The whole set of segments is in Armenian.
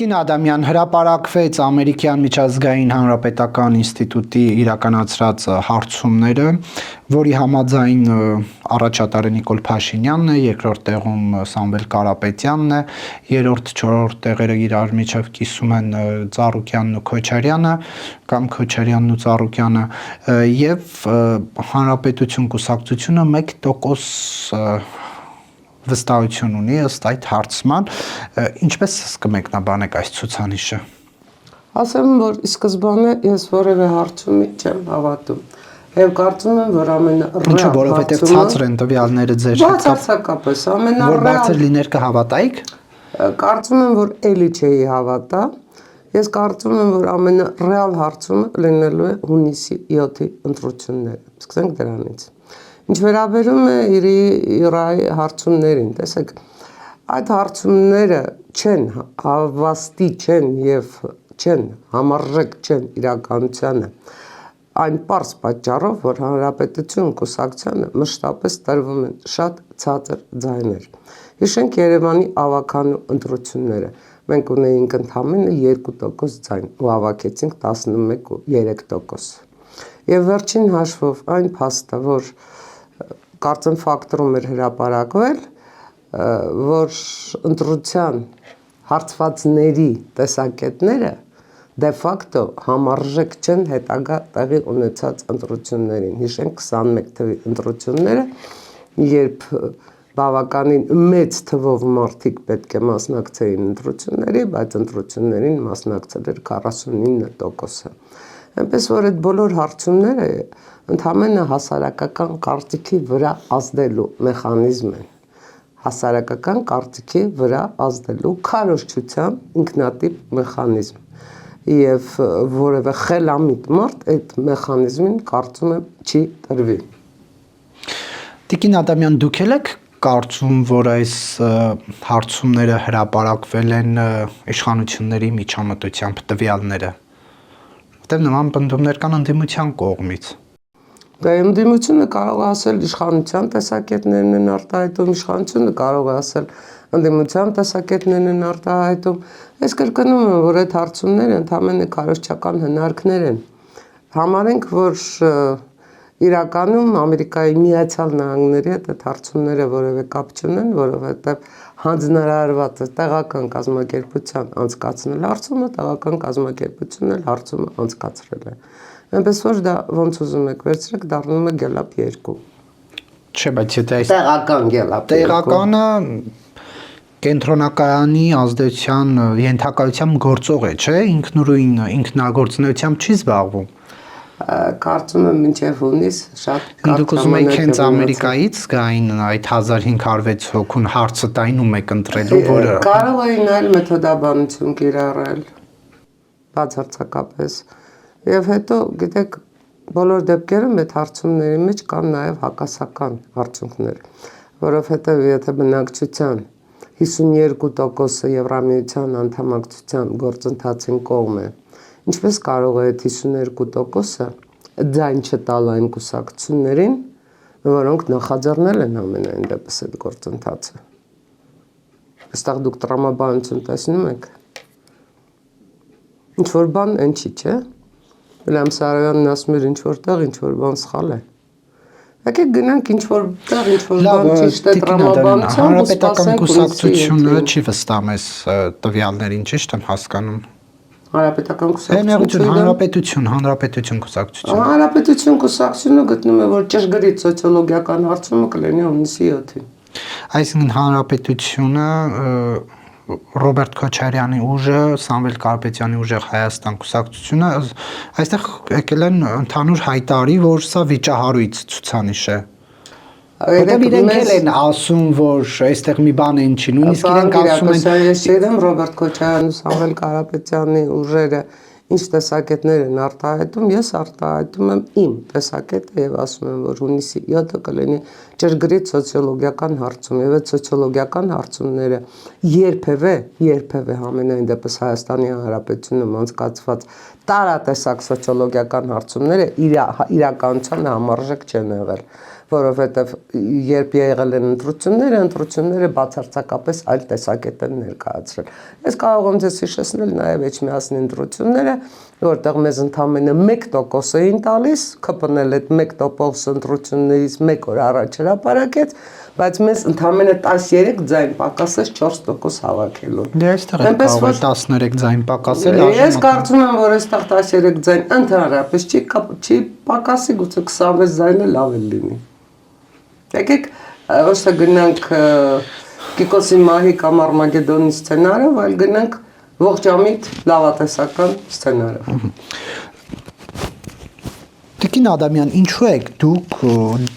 Տիկին Ադամյան հրապարակվեց Ամերիկյան միջազգային հանրապետական ինստիտուտի իրականացրած հարցումները, որի համաձայն առաջատար Նիկոլ Փաշինյանն է, երկրորդ տեղում Սամվել Կարապետյանն է, երրորդ, չորրորդ տեղերը իրար միջև կիսում են Ծառուկյանն ու Քոչարյանը կամ Քոչարյանն ու Ծառուկյանը եւ Հանրապետություն կուսակցությունը 1% վստահություն ունի ըստ այդ հարցման, ինչպես կմեկնաբանեք այս ցուցանիշը։ Ասեմ, որ ի սկզբանե ես որևէ հարցումի չեմ հավատում։ Եվ կարծում եմ, որ Ինչու, որովհետև ցածր են տվյալները ձեր հետ բացարձակապես որ բարձր լիներ կհավատայիք։ Կարծում եմ, որ էլի չէի հավատա։ Ես կարծում եմ, որ ամենառեալ հարցումը լինելու է հունիսի 7-ի ընտրությունները։ Սկսենք դրանից։ Ինչ վերաբերում է իրայի հարցումներին, տեսեք, այդ հարցումները չեն հավաստի չեն եւ չեն համարժեք չեն իրականությանը այն պարզ պատճառով, որ Հանրապետություն կուսակցությանը մշտապես տրվում են շատ ցածր ձայներ։ Հիշենք Երևանի ավականու ընտրությունները։ Մենք ունեինք ընդամենը 2% ձայն ու հավաքեցինք 11.3%։ Եվ վերջին հաշվով այն փաստը, որ կարծեմ ֆակտորում էր հրապարակվել, որ ընտրության հարցվածների տեսակետները դե ֆակտո համարժեք չեն հետագա տեղի ունեցած ընտրություններին։ Հիշենք 21 թվի ընտրությունները, երբ բավականին մեծ թվով մարդիկ պետք է մասնակցեին ընտրությունների, բայց ընտրություններին մասնակցել էր 49%-ը։ Այնպես որ այդ բոլոր հարցումները ընդհանրապես հասարակական կարծիքի վրա ազդելու մեխանիզմ են, հասարակական կարծիքի վրա ազդելու քարոզչության ինքնատիպ մեխանիզմ, եւ որևէ խելամիտ մարդ այդ մեխանիզմին կարծում եմ չի տրվի։ Տիկին Ադամյան, դուք եք կարծում, որ այս հարցումները հրապարակվել են իշխանությունների միջամտությամբ տվյալները, որտեղ նման պնդումներ կան ընդդիմության կողմից։ Դա ընդդիմությունը կարող է ասել իշխանության տեսակետներն են արտահայտում, իշխանությունը կարող է ասել ընդդիմության տեսակետներն են արտահայտում։ Ես կրկնում եմ, որ այդ հարցումները ընդհանրապես քարոզչական հնարքներ են։ Համարենք, որ իրականում Ամերիկայի Միացյալ Նահանգների հետ այդ հարցումները որևէ կապ չունեն, որովհետև հանձնարարված է տեղական կազմակերպության անցկացնել հարցումը, տեղական կազմակերպությունն էլ հարցումը անցկացրել է։ Այնպես որ դա ոնց ուզում եք վերցրեք, դառնում է գելապ 2։ Չէ, բայց եթե այս տեղական գելապ տեղականը կենտրոնակայանի ազդեցության ենթակայությամբ գործող է, չէ, ինքնուրույն ինքնագործունեությամբ չի զբաղվում։ Կարծում եմ մինչև հունիս շատ Դուք ուզում եք հենց Ամերիկայից գային այդ 1506 հոգուն հարցը տայնում եք ընտրելու, որը կարող էին այլ մեթոդաբանություն կիրառել բացարձակապես։ Եվ հետո, գիտեք, բոլոր դեպքերում այդ հարցումների մեջ կան նաև հակասական արդյունքներ, որովհետև եթե բնակչության 52%-ը Եվրամիության անդամակցության գործընթացին կողմ է, ինչպես կարող է այդ 52%-ը ձայն չտալ այն կուսակցություններին, որոնք նախաձեռնել են ամենայն դեպս այդ գործընթացը։ Այստեղ դուք տրամաբանություն տեսնում եք։ Ինչ որ բան այն չի, չէ՞։ Վիլյամ Սարոյանն ասում էր ինչ-որ տեղ ինչ-որ բան սխալ է։ Եկեք գնանք ինչ-որ տեղ ինչ-որ բան ճիշտ է տրամաբանությամբ, հանրապետական կուսակցությունը չի վստահում այս տվյալներին, ճիշտ եմ հասկանում։ Հանրապետական կուսակցությունը, հանրապետություն կուսակցությունը։ Հանրապետություն կուսակցությունը գտնում է, որ ճշգրիտ սոցիոլոգիական հարցումը կլինի հունիսի 7-ին։ Այսինքն հանրապետությունը Ռոբերտ Քոչարյանի ուժը, Սամվել Կարապետյանի ուժեղ Հայաստան կուսակցությունը այստեղ եկել են ընդհանուր հայտարարի, որ սա վիճահարույց ցուցանիշ է։ Որտեղ իրենք են ասում, որ այստեղ մի բան են չի, նույնիսկ իրենք ասում են ես չեմ Ռոբերտ Քոչարյանի ու Սամվել Կարապետյանի ուժերը ինչ տեսակետներ են արտահայտում, ես արտահայտում եմ իմ տեսակետը եւ ասում եմ, որ հունիսի 7-ը կլինի ճշգրիտ սոցիոլոգիական հարցում եւ այդ սոցիոլոգիական հարցումները երբևէ համենայն դեպս Հայաստանի Հանրապետությունում անցկացված տարատեսակ սոցիոլոգիական հարցումները իրականության համարժեք չեն եղել, որովհետև երբ եղել են ընտրությունները բացարձակապես այլ տեսակետ են ներկայացրել։ Ես կարող եմ ձեզ հիշեցնել նաև Էջմիածնի ընտրությունները, որտեղ մեզ ընդամենը 1% էին տալիս, ԿՊՆ-ն այդ 1% ընտրություններից 1 օր առաջ հրապարակեց, բայց մեզ ընդամենը 13 ձայն պակասեց 4% հավաքելու։ Դե այստեղ է կարող է 13 ձայն պակասել, Ես կարծում եմ, որ այստեղ 13 ձայն ընդհանրապես չի պակասի, գուցե 26 ձայնը լավ է լինի։ Եկեք ոչ թե գնանք Կիկոսի մահի կամ Արմագեդոնի սցենարով, այլ գնանք ողջամիտ լավատեսական սցենարով։ Տիկին Ադամյան, ինչու եք դուք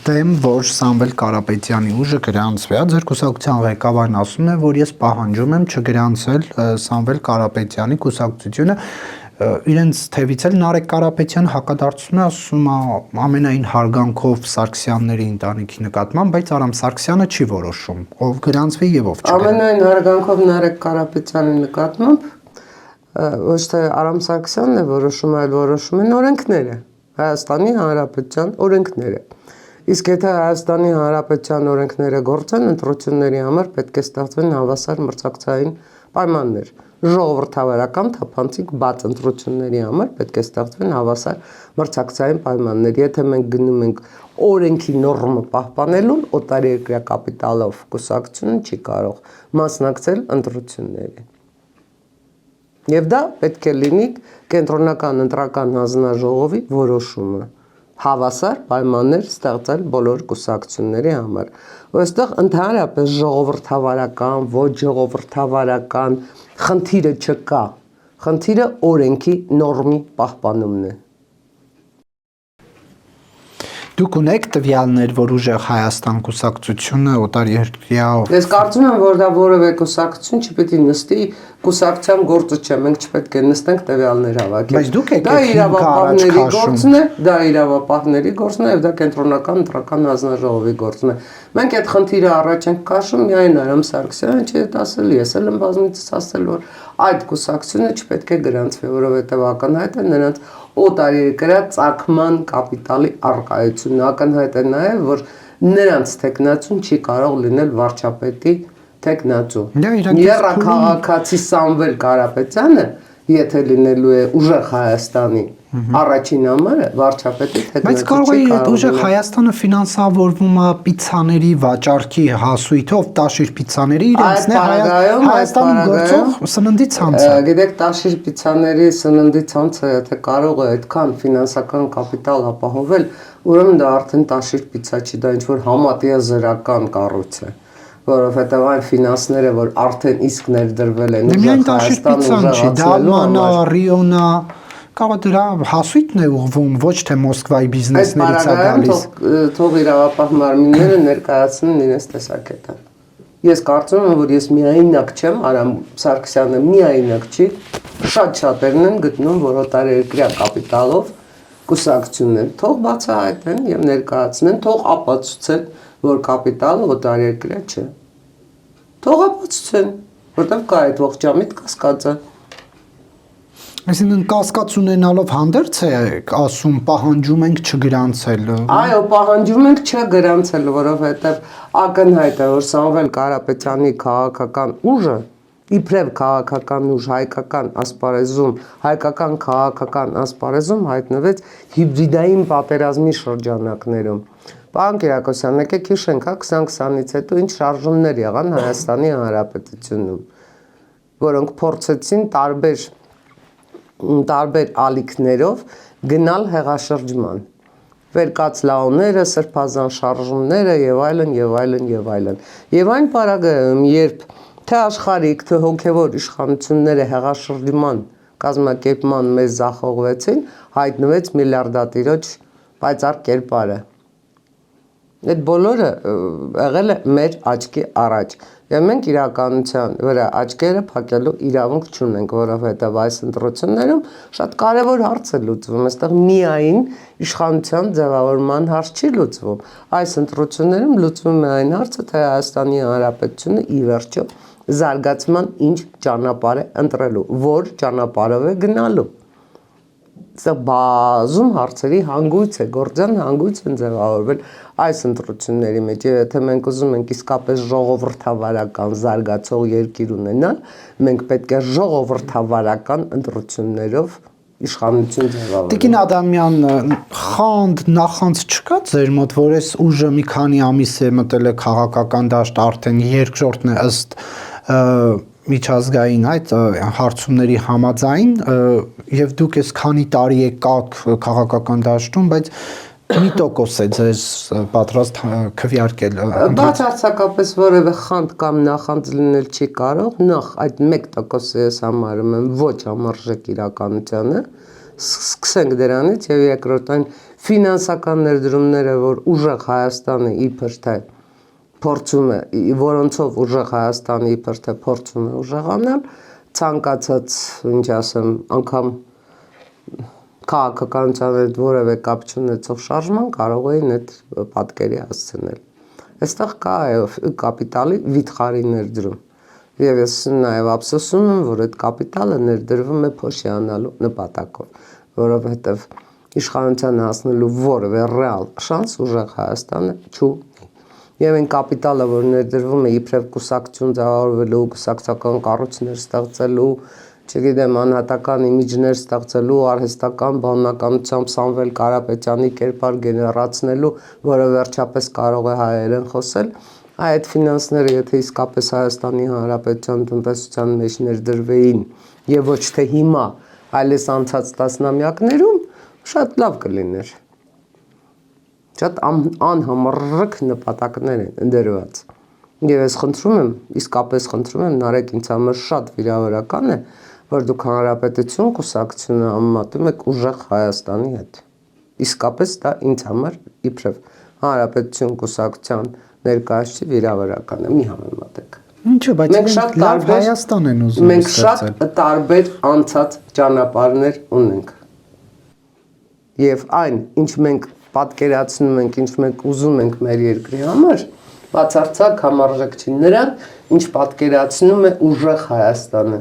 դեմ, որ Սամվել Կարապետյանի ուժը գրանցվի։ Ձեր կուսակցության ղեկավարն ասում է, որ ես պահանջում եմ չգրանցել Սամվել Կարապետյանի կուսակցությունը։ Իրենց թևից էլ Նարեկ Կարապետյանը հակադարձում է, ասում է ամենայն հարգանքով Սարգսյանների ընտանիքի նկատմամբ, բայց Արամ Սարգսյանը չի որոշում, ով գրանցվի եւ ով չգրանցվի։ Ամենայն հարգանքով Նարեկ Կարապետյանի նկատմամբ ոչ թե Արամ Սարգսյանն է որոշում, այլ որոշում են օրենքները, Հայաստանի Հանրապետության օրենքները։ Իսկ եթե Հայաստանի Հանրապետության օրենքները գործեն, ընտրությունների համար պետք է ստեղծվեն հավասար մրցակցային պայմաններ։ Ժողովրդավարական թափանցիկ բաց ընտրությունների համար պետք է ստեղծվեն հավասար մրցակցային պայմաններ։ Եթե մենք գնում ենք օրենքի նորմը պահպանելուն, օտարերկրյա կապիտալով կուսակցությունը չի կարող մասնակցել ընտրությունների։ Եվ դա պետք է լինի կենտրոնական ընտրական հանձնաժողովի որոշումը հավասար պայմաններ ստեղծել բոլոր կուսակցությունների համար։ Որտեղ ընդհանրապես ժողովրդավարական, ոչ ժողովրդավարական խնդիրը չկա։ Խնդիրը օրենքի նորմի պահպանումն է։ Դուք ունեք տվյալներ, որ ուժեղ Հայաստան կուսակցությունը օտարերկրյա։ Ես կարծում եմ, որ դա որևէ կուսակցություն չպետք է նստի, կուսակցության գործը չէ, մենք չպետք է նստենք տվյալներ հավաքել։ Բայց դուք եք դա իրավապահների գործն է, դա իրավապահների գործն է, եւ դա կենտրոնական ընտրական հանձնաժողովի գործն է։ Մենք այդ խնդիրը առաջ ենք քաշում, միայն Արամ Սարգսյանը չի ասել, ես էլ եմ բազմիցս ասել, որ այդ կուսակցությունը չպետք է գրանցվի, որովհետեւ ակնհայտ է նրանց օտարերկրյա ծագման կապիտալի առկայությունը, ակնհայտ է նաև, որ նրանց տեխնացուն չի կարող լինել վարչապետի տեխնացու։ Եռաքաղաքացի Սամվել Կարապետյանը, եթե լինելու է ուժեղ Հայաստանի առաջին համարը, վարչապետի տեխնացու չի կարող։ Բայց կարող է ուժեղ Հայաստանը ֆինանսավորվում է պիցցաների վաճառքի հասույթով, տաշիր պիցցաների իրենցն է Հայաստանում գործող սննդի ցանցը։ Գիտեք, տաշիր պիցցաների սննդի ցանցը, եթե կարող է այդքան ֆինանսական կապիտալ ապահովել, ուրեմն դա արդեն տաշիր պիցցա չի, դա ինչ-որ համատիեզերական կառույց է, որովհետև այն ֆինանսները, որ արդեն իսկ ներդրվել են ուժեղ Հայաստան ուժեղացնելու, Կարող դրա հասույթն է ուղղվում, ոչ թե Մոսկվայի բիզնեսներից է գալիս։ Թող իրավապահ մարմինները ներկայացնեն իրենց տեսակետը։ Ես կարծում եմ, որ ես միայնակ չեմ, Արամ Սարգսյանը միայնակ չի, շատ-շատերն են գտնում, որ օտարերկրյա կապիտալով կուսակցությունն են, թող բացահայտեն եւ ներկայացնեն, թող ապացուցեն, որ կապիտալը օտարերկրյա չէ։ Թող ապացուցեն, որտեղ կա այդ ողջամիտ կասկածը։ Այսինքն կասկած ունենալով հանդերձ է ասում պահանջում ենք չգրանցել։ Այո, պահանջում ենք չգրանցել, որովհետև ակնհայտ է, որ Սամվել Կարապետյանի քաղաքական ուժը իբրև քաղաքական ուժ հայկական ասպարեզում հայտնվեց հիբրիդային պատերազմի շրջանակներում։ Պարոն Կիրակոսյան, եկեք հիշենք, 2020-ից հետո ինչ շարժումներ եղան Հայաստանի Հանրապետությունում, որոնք փորձեցին տարբեր ալիքներով գնալ հեղաշրջման, վերկաց լաոները, սրբազան շարժումները եւ այլն եւ այլն եւ այլն։ Եվ այն պարագայում, երբ թե աշխարհիկ, թե հոգեվոր իշխանությունները հեղաշրջման կազմակերպման մեզ զախողվեցին, հայտնվեց միլիարդատիրոջ պայծառ կերպարը։ Այդ բոլորը եղել է մեր աչքի առաջ։ Եվ մենք իրականության վրա աչքերը փակելու իրավունք չունենք, որովհետև այս ընտրություններում շատ կարևոր հարց է լուծվում, այստեղ միայն իշխանության ձևավորման հարց չի լուծվում։ Այս ընտրություններում լուծվում է այն հարցը, թե Հայաստանի Հանրապետությունը ի վերջո զարգացման ինչ ճանապարհ է ընտրելու, որ ճանապարհով է գնալու։ Սա բազում հարցերի հանգույց է, գործան հանգույց են ձևավորվել այս ընտրությունների մեջ։ Եվ եթե մենք ուզում ենք իսկապես ժողովրդավարական զարգացող երկիր ունենալ, մենք պետք է ժողովրդավարական ընտրություններով իշխանություն ձևավորել։ Տիկին Ադամյան, խանդ, նախանց չկա ձեր մոտ, որ այս ուժը մի քանի ամիս է մտել է քաղաքական դաշտ, արդեն երկրորդն է ըստ միջազգային այդ հարցումների համաձայն, եւ դուք այս քանի տարի եկաք քաղաքական դաշտում, բայց մի տոկոս է ձեզ պատրաստ քվեարկել։ Բացարձակապես որևէ խանդ կամ նախանձ լինել չի կարող, նախ այդ 1%-ը ես համարում եմ ոչ համարժեք իրականությանը, սկսենք դրանից, եւ երկրորդ այն ֆինանսական ներդրումները, որ ուժեղ Հայաստանը իբր թե փորձում է, որոնցով ուժեղ Հայաստանը իբր թե փորձում է ուժեղանալ, ցանկացած, ինչ ասեմ, անգամ քաղաքականության հետ որևէ կապ չունեցող շարժման կարող էին այդ պատկերի հասցնել։ Այստեղ կա կապիտալի վիթխարի ներդրում։ Եվ ես նաև ափսոսում եմ, որ այդ կապիտալը ներդրվում է փոշիանալու նպատակով, որովհետև իշխանության հասնելու որևէ ռեալ շանս ուժեղ Հայաստանը չունի։ Եվ այն կապիտալը, որ ներդրվում է իբրև կուսակցություն ձևավորվելու, կուսակցական կառույցներ ստեղծելու, չգիտեմ, անհատական իմիջներ ստեղծելու, արհեստական բանականությամբ Սամվել Կարապետյանի կերպար գեներացնելու, որը վերջապես կարող է հայերեն խոսել, այդ ֆինանսները, եթե իսկապես Հայաստանի Հանրապետության տնտեսության մեջ ներդրվեին եւ ոչ թե հիմա, այլես անցած տասնամյակներում, շատ լավ կլիներ։ Շատ անհամռակ նպատակներ են ընդրված։ Եվ ես խնդրում եմ, իսկապես խնդրում եմ, Նարեկ, ինձ համար շատ վիրավորական է, որ դուք Հանրապետություն կուսակցությունը համեմատում եք ուժեղ Հայաստանի հետ։ Իսկապես դա ինձ համար իբրև Հանրապետություն կուսակցության ներկայացուցիչ վիրավորական է, մի համեմատեք։ Ինչու, բայց մենք շատ լավ Հայաստան են ուզում։ Մենք շատ տարբեր անցած ճանապարհներ ունենք։ Եվ այն, ինչ մենք պատկերացնում ենք, ինչ մենք ուզում ենք մեր երկրի համար, բացարձակ համարժեք չի նրան, ինչ պատկերացնում է ուժեղ Հայաստանը,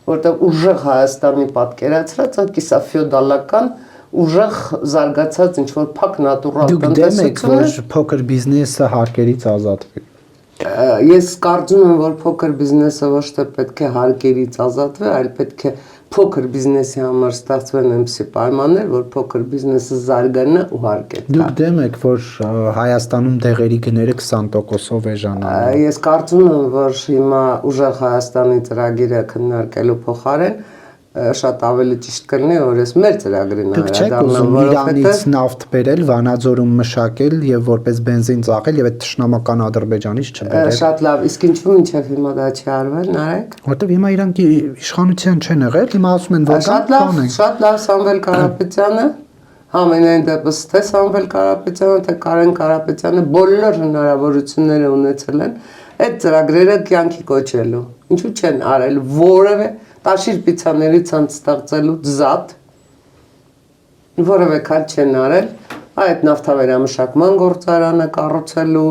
որտեղ ուժեղ Հայաստանի պատկերացրածը կիսա ֆեոդալական ուժեղ զարգացած ինչ-որ փակ նատուրալ տնտեսություն է։ Դուք դեմ եք, որ փոքր բիզնեսը հարկերից ազատվի։ Ես կարծում եմ, որ փոքր բիզնեսը ոչ թե պետք է հարկերից ազատվի, այլ պետք է փոքր բիզնեսի համար ստեղծվեն այնպիսի պայմաններ, որ փոքր բիզնեսը զարգանա ու հարկ է տա։ Դուք դեմ եք, որ Հայաստանում դեղերի գները 20%-ով էժանան։ Ես կարծում եմ, որ հիմա ուժեղ Հայաստանի ծրագիրը քննարկելու փոխարեն շատ ավելի ճիշտ կլինի, որ ես մեր ծրագրին անդրադառնամ, Իրանից նավթ բերել, Վանաձորում մշակել եւ որպես բենզին ծախել եւ այդ թշնամական Ադրբեջանից չբերել։ Շատ լավ, իսկ ինչու մինչեւ հիմա դա չի արվել, Նարեկ։ Որտեւ հիմա իրանք իշխանության չեն եղել, հիմա ասում են, որ շատ լավ Սամվել Կարապետյանը, ամենայն դեպս թե Սամվել Կարապետյանը, թե Կարեն Կարապետյանը բոլոր հնարավորությունները ունեցել են այդ ծրագրերը կյանքի կոչելու։ Ինչու չեն արել որևէ տաշիր պիցաների ցանց ստեղծելու ձատ, որևէ քայլ չեն արել, այդ նավթավերամշակման գործարանը կառուցելու,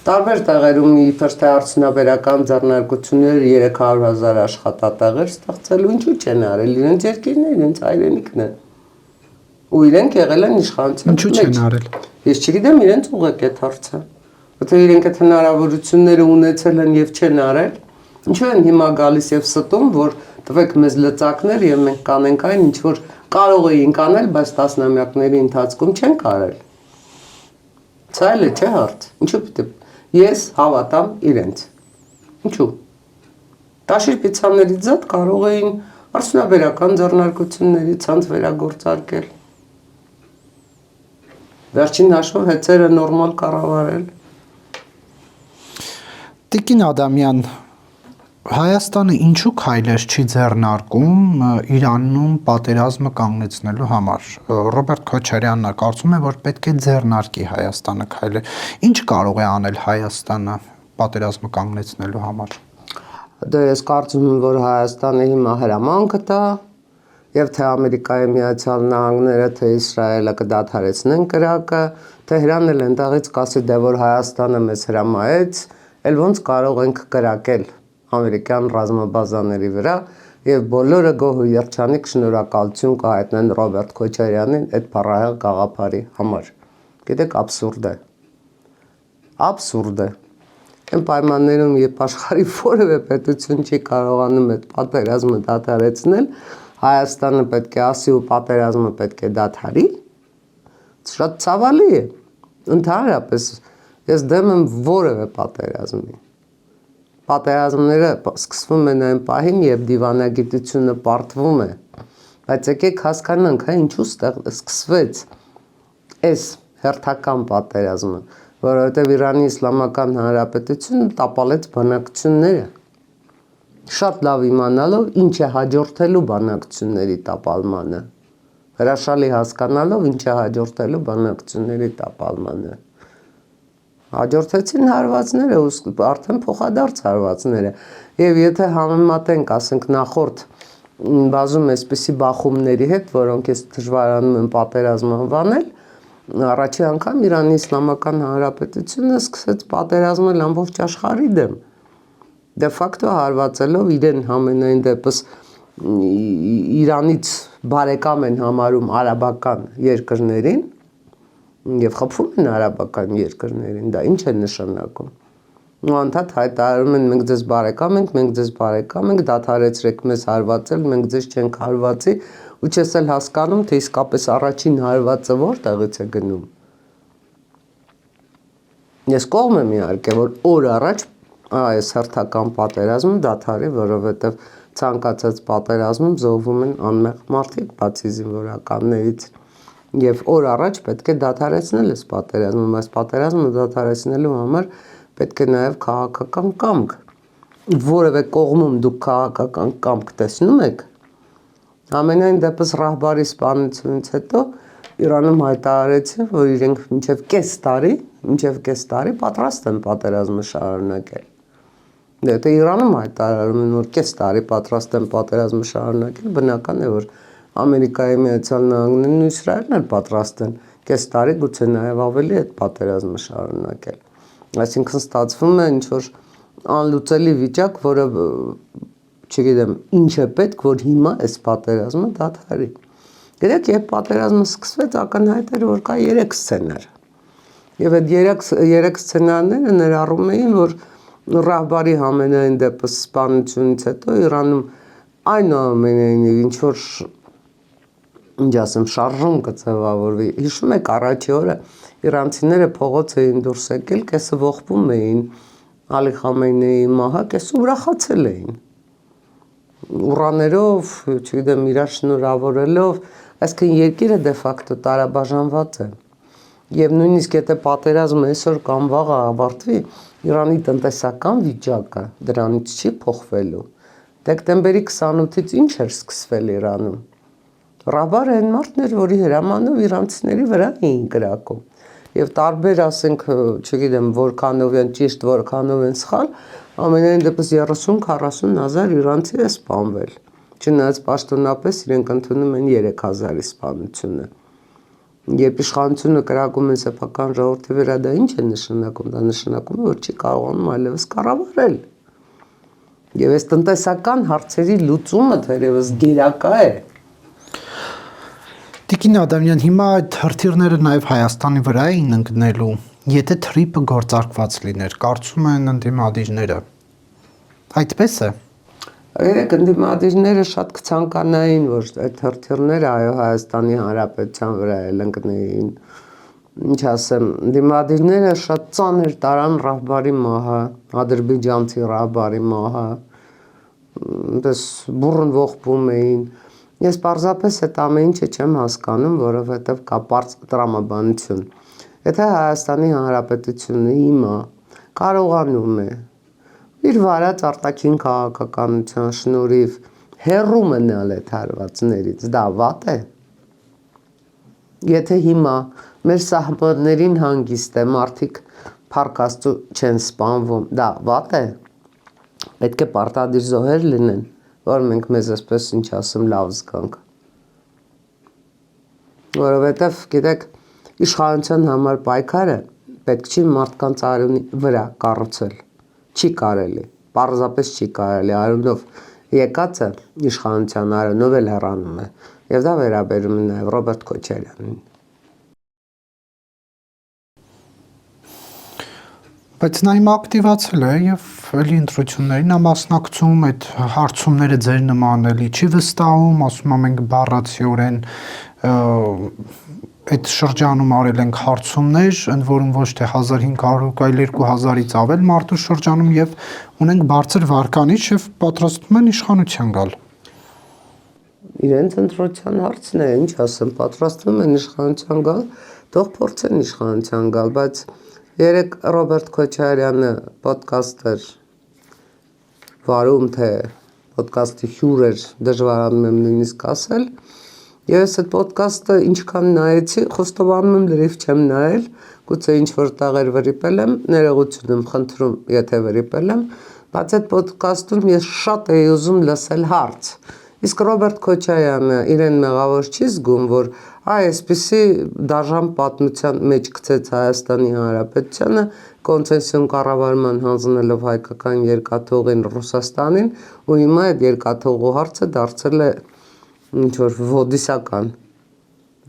տարբեր տեղերում իբր թե արդյունաբերական ձեռնարկություններ 300,000 աշխատատեղեր ստեղծելու, ինչու չեն արել, իրենց երկիրն է, իրենց հայրենիքն է։ Ու իրենք եղել են իշխանության մեջ։ Ինչու չեն արել։ Ես չգիտեմ, իրենց ուղղակ է հարցը։ Որտեղ իրենք այդ հնարավորությունները ունեցել են եւ չեն արել, ինչու են հիմա գալիս եւ ստում, որ տվեք մեզ լծակներ եւ մենք կանենք այն, ինչ որ կարող էինք անել, բայց տասնամյակների ընթացքում չեն կարել։ Սա էլ է չէ հարց։ Ինչու՞ պիտի ես հավատամ իրենց։ Ինչու՞։ Տաշիր պիցաների ձատ կարող էին արդյունաբերական ձեռնարկությունների ցանց վերագործարկել։ Վերջին հաշվով հեծերը նորմալ կառավարել։ Տիկին Ադամյան, Հայաստանը ինչու քայլեր չի ձեռնարկում Իրանում պատերազմը կանգնեցնելու համար։ Ռոբերտ Քոչարյանն կարծում է, որ պետք է ձեռնարկի Հայաստանը քայլեր։ Ինչ կարող է անել Հայաստանը պատերազմը կանգնեցնելու համար։ Դե ես կարծում եմ, որ Հայաստանը հիմա հրամանք տա, եւ թե Ամերիկայի Միացյալ Նահանգները, թե Իսրայելը կդադարեցնեն կրակը, Թեհրանն էլ ընդաղից կասի, դե որ Հայաստանը մեզ հրամայեց, էլ ոնց կարող ենք կրակել ամերիկյան ռազմաբազաների վրա, Եվ բոլորը գոհ ու երջանիկ շնորհակալություն կհայտնեն Ռոբերտ Քոչարյանին այդ փառահեղ գաղափարի համար։ Գիտեք, աբսուրդ է։ Աբսուրդ է։ Այն պայմաններում, երբ աշխարհի որևէ պետություն չի կարողանում այդ պատերազմը դադարեցնել, Հայաստանը պետք է ասի ու պատերազմը պետք է դադարի։ Շատ ցավալի է։ Ընդհանրապես ես դեմ եմ որևէ պատերազմի։ Պատերազմները սկսվում են այն պահին, երբ դիվանագիտությունը պարտվում է, բայց եկեք հասկանանք, ինչու սկսվեց այս հերթական պատերազմը, որովհետև Իրանի Իսլամական Հանրապետությունը տապալեց բանակցությունները, շատ լավ իմանալով ինչ է հաջորդելու բանակցությունների տապալմանը, հրաշալի հասկանալով ինչ է հաջորդելու բանակցությունների տապալմանը։ Հաջորդեցին հարվածները, արդեն փոխադարձ հարվածները, եւ եթե համեմատենք, ասենք, նախորդ բազում այսպիսի բախումների հետ, որոնք ես դժվարանում եմ պատերազմ անվանել, առաջի անգամ Իրանի Իսլամական Հանրապետությունը սկսեց պատերազմել ամբողջ աշխարհի դեմ, դե ֆակտո հարվածելով իրեն համենայն դեպս Իրանից բարեկամ են համարում արաբական երկրներին եւ խփում են արաբական երկրներին, դա ինչ է նշանակում։ Ու անդադ հայտարարում են մենք ձեզ բարեկամ ենք, մենք ձեզ բարեկամ ենք, դադարեցրեք մեզ հարվածել, մենք ձեզ չենք հարվածի, ու չես էլ հասկանում, թե իսկապես առաջին հարվածը որտեղից է գնում։ Ես կողմ եմ իհարկե, որ օր առաջ այս հերթական պատերազմը դադարի, որովհետեւ ցանկացած պատերազմում զոհվում են անմեղ մարդիկ, բացի զինվորականներից։ Եվ օր առաջ պետք է դադարեցնել այս պատերազմը, այս պատերազմը դադարեցնելու համար պետք է նաև քաղաքական կամք։ Որևէ կողմում դուք քաղաքական կամք տեսնում եք։ Ամենայն դեպս Ռահբարի սպանությունից հետո Իրանում հայտարարեցին, որ իրենք մինչև կես տարի պատրաստ են պատերազմը շարունակել։ Դե Իրանում հայտարարում են, որ կես տարի պատրաստ են պատերազմը շարունակել, բնական է, որ Ամերիկայի Միացյալ Նահանգներն ու Իսրայելն էլ պատրաստ են կես տարի, գուցե նաև ավելի այդ պատերազմը շարունակել։ Այսինքն ստացվում է ինչ-որ անլուծելի վիճակ, որը չգիտեմ, ինչ է պետք, որ հիմա այս պատերազմը դադարի։ Գիտեք, երբ պատերազմը սկսվեց, ակնհայտ էր, որ կա 3 սցենար։ Եվ այդ 3 սցենարները ներառում էին, որ Ռահբարի համենայն դեպս սպանությունից հետո Իրանում այնուամենայնիվ ինչ-որ ինչ ասեմ, շարժում կձևավորվի։ Հիշում եք առաջի օրը իրանցիները փողոց էին դուրս եկել, կեսը ողբում էին Ալի Խամեյնիի մահը, կեսը ուրախացել էին։ Ուռաներով, չգիտեմ, իրար շնորհավորելով, այսինքն երկիրը դե ֆակտո տարաբաժանված է։ Եվ նույնիսկ եթե պատերազմը այսօր կամ վաղը ավարտվի, Իրանի տնտեսական վիճակը դրանից չի փոխվելու։ Դեկտեմբերի 28-ից ինչ էր սկսվել Իրանում։ Ռահբարը այն մարդն էր, որի հրամանով իրանցիների վրա էին կրակում։ Եվ տարբեր, ասենք, չգիտեմ, որքանով են ճիշտ, որքանով են սխալ, ամենայն դեպս 30-40 հազար իրանցի է սպանվել։ Չնայած պաշտոնապես իրենք ընդունում են 3000-ի սպանությունը։ Երբ իշխանությունը կրակում է սեփական ժողովրդի վրա, դա ինչ է նշանակում։ Դա նշանակում է, որ չի կարողանում այլևս կառավարել։ Եվ այս տնտեսական հարցերի լուծումը թերևս գերակա է։ Տիկին Ադամյան, հիմա այդ հրթիռները նաև Հայաստանի վրա էին ընկնելու, եթե թրիպը գործարկված լիներ, կարծում են ընդդիմադիրները։ Այդպես է։ Երեք ընդդիմադիրները շատ կցանկանային, որ այդ հրթիռները այո Հայաստանի Հանրապետության վրա էլ ընկնեին։ Ինչ ասեմ, ընդդիմադիրները շատ ծանր տարան Ռահբարի մահը, ադրբեջանցի Ռահբարի մահը, այնպես բուռն ողբում էին։ Ես պարզապես այդ ամեն ինչը չեմ հասկանում, որովհետև կա պարզ տրամաբանություն։ Եթե Հայաստանի Հանրապետությունը հիմա կարողանում է իր վարած արտաքին քաղաքականության շնորհիվ հեռու մնալ այդ հարվածներից, դա վատ է։ Եթե հիմա մեր սահմաններին հանգիստ է, մարդիկ փառք Աստծո չեն սպանվում, դա վատ է։ Պետք է պարտադիր զոհեր լինեն, որ մենք մեզ այսպես ինչ ասեմ լավ զգանք։ Որովհետև գիտեք, իշխանության համար պայքարը պետք չի մարդկանց արյունի վրա կառուցել։ Չի կարելի, պարզապես չի կարելի, արյունով եկածը իշխանության արյունով էլ հեռանում է, եւ դա վերաբերում է նաեւ Ռոբերտ Քոչարյանին։ Բայց նա հիմա ակտիվացել է եւ էլի ընտրություններին նա մասնակցում, այդ հարցումները ձեր նման էլի չի վստահում, ասում եմ մենք բառացիորեն այդ շրջանում արել ենք հարցումներ, ընդ որում ոչ թե 1500, այլ 2000-ից ավել մարդու շրջանում եւ ունենք բարձր վարկանիշ եւ պատրաստվում են իշխանության գալ։ Իրենց ընտրության հարցն է, ինչ ասեմ, պատրաստվում են իշխանության գալ, թող փորձեն իշխանության գալ, բայց երեք Ռոբերտ Քոչարյանը ոդկասթեր վարում, թե ոդկասթի հյուր էր, դժվարանում եմ նույնիսկ ասել, եւ ես այդ ոդկասթը ինչքան նայեցի, խոստովանում եմ լրիվ չեմ նայել, գուցե ինչ-որ տեղեր վրիպել եմ, ներողություն եմ խնդրում, եթե վրիպել եմ, բայց այդ ոդկասթում ես շատ էի ուզում լսել հարց։ Իսկ Ռոբերտ Քոչարյանը իրեն մեղավոր չի զգում, որ այսպիսի դաժան պատմության մեջ գցեց Հայաստանի Հանրապետությանը, կոնցեսիոն կառավարման հանձնելով հայկական երկաթուղին Ռուսաստանին, ու հիմա այդ երկաթուղու հարցը դարձել է ինչ-որ ոդիսական։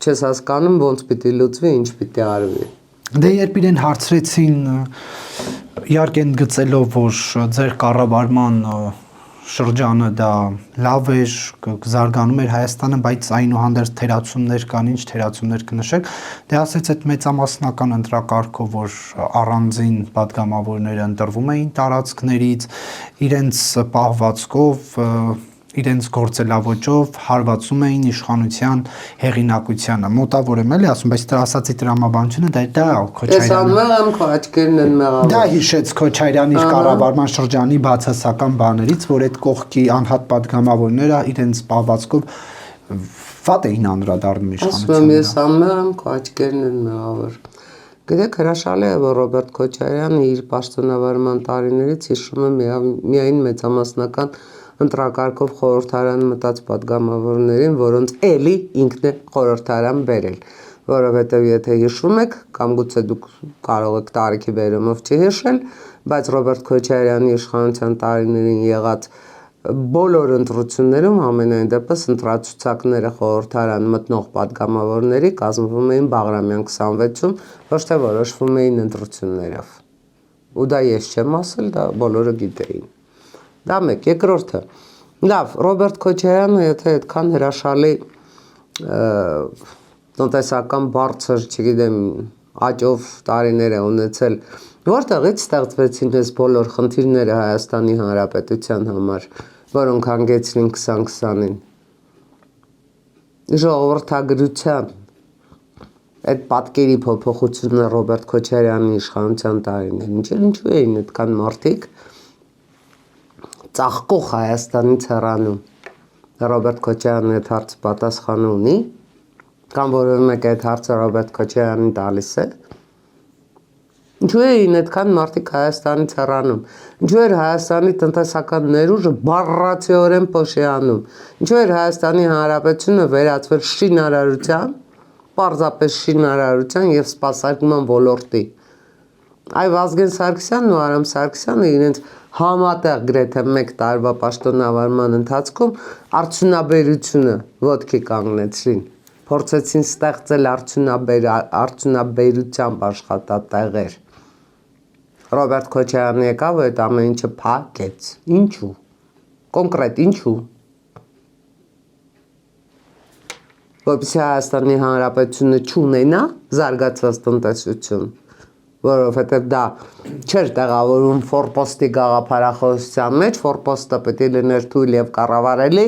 Չես հասկանում ոնց պիտի լուծվի, ինչ պիտի արվի։ Դե երբ իրեն հարցրեցին, իհարկե ընդգծելով, որ ձեր կառավարման շրջանը դա լավ էր, կզարգանում էր Հայաստանը, բայց այնուհանդերձ թերացումներ կան, ինչ թերացումներ կնշեք, դե ասեց այդ մեծամասնական ընտրակարգով, որ առանձին падգամավորները ընտրվում էին տարածքներից, իրենց պահվածքով, իրենց գործելավոճով հարվածում էին իշխանության հեղինակությանը։ Մոտավոր եմ էլի ասում, բայց դրա ասացի տրամաբանությունը դա Քոչարյանը։ Ես անմեղ եմ, քո աչքերն են մեղավոր։ Դա հիշեց Քոչարյանի իր կառավարման շրջանի բացասական բաներից, որ այդ կողքի անհատ падգամավորները իրենց պահվածքով վատ էին անդրադառնում իշխանությանը։ Ասում եմ, ես անմեղ եմ, քո աչքերն են մեղավոր։ Գիտեք, հրաշալի է, որ Ռոբերտ Քոչարյանը իր պաշտոնավարման տարիներից հիշում է միայն մեծամասնական ընտրակարգով խորհրդարան մտած падգամավորներին, որոնց էլի ինքն է խորհրդարան բերել, որովհետև եթե հիշում եք, կամ գուցե դուք կարող եք տարիքի բերումով չհիշել, բայց Ռոբերտ Քոչարյանի իշխանության տարիներին եղած բոլոր ընտրություններում ամենայն դեպս ընտրացուցակները խորհրդարան մտնող падգամավորների կազմվում էին Բաղրամյան 26-ում, ոչ թե որոշվում էին ընտրություններով։ Ու դա ես չեմ ասել, դա բոլորը գիտեին։ Դա մեկ, երկրորդը։ Լավ, Ռոբերտ Քոչարյանը, եթե այդքան հրաշալի տնտեսական բարձր, չգիտեմ, աճով տարիներ է ունեցել, որտեղից ստեղծվեցին այս բոլոր խնդիրները Հայաստանի Հանրապետության համար, որոնք հանգեցրին 2020-ին։ Ժողովրդագրության այդ պատկերի փոփոխությունը Ռոբերտ Քոչարյանի իշխանության տարիներին, ինչու էին այդքան մարդիկ ծաղկող Հայաստանից հեռանում։ Ռոբերտ Քոչարյանը այդ հարցը պատասխան ունի, կամ որևէ մեկ այդ հարցը Ռոբերտ Քոչարյանին տալիս է։ Ինչու էին այդքան մարդիկ Հայաստանից հեռանում։ Ինչու էր Հայաստանի տնտեսական ներուժը բառացիորեն փոշիանում։ Ինչու էր Հայաստանի Հանրապետությունը վերածվել շինարարության, պարզապես շինարարության եւ սպասարկման ոլորտի։ Այ Վազգեն Սարգսյանն ու Արամ Սարգսյանը իրենց համատեղ գրեթե 1 տարվա պաշտոնավարման ընթացքում արդյունաբերությունը ոտքի կանգնեցրին, փորձեցին ստեղծել արդյունաբերությամբ աշխատատեղեր։ Ռոբերտ Քոչարյանը եկավ ու այդ ամեն ինչը փակեց։ Ինչու։ Կոնկրետ ինչու։ Որպեսզի Հայաստանի Հանրապետությունը չունենա զարգացված տնտեսություն, որովհետև դա չէր տեղավորվում ֆորպոստի գաղափարախոսության մեջ, ֆորպոստը պետք է լիներ թույլ եւ կառավարելի։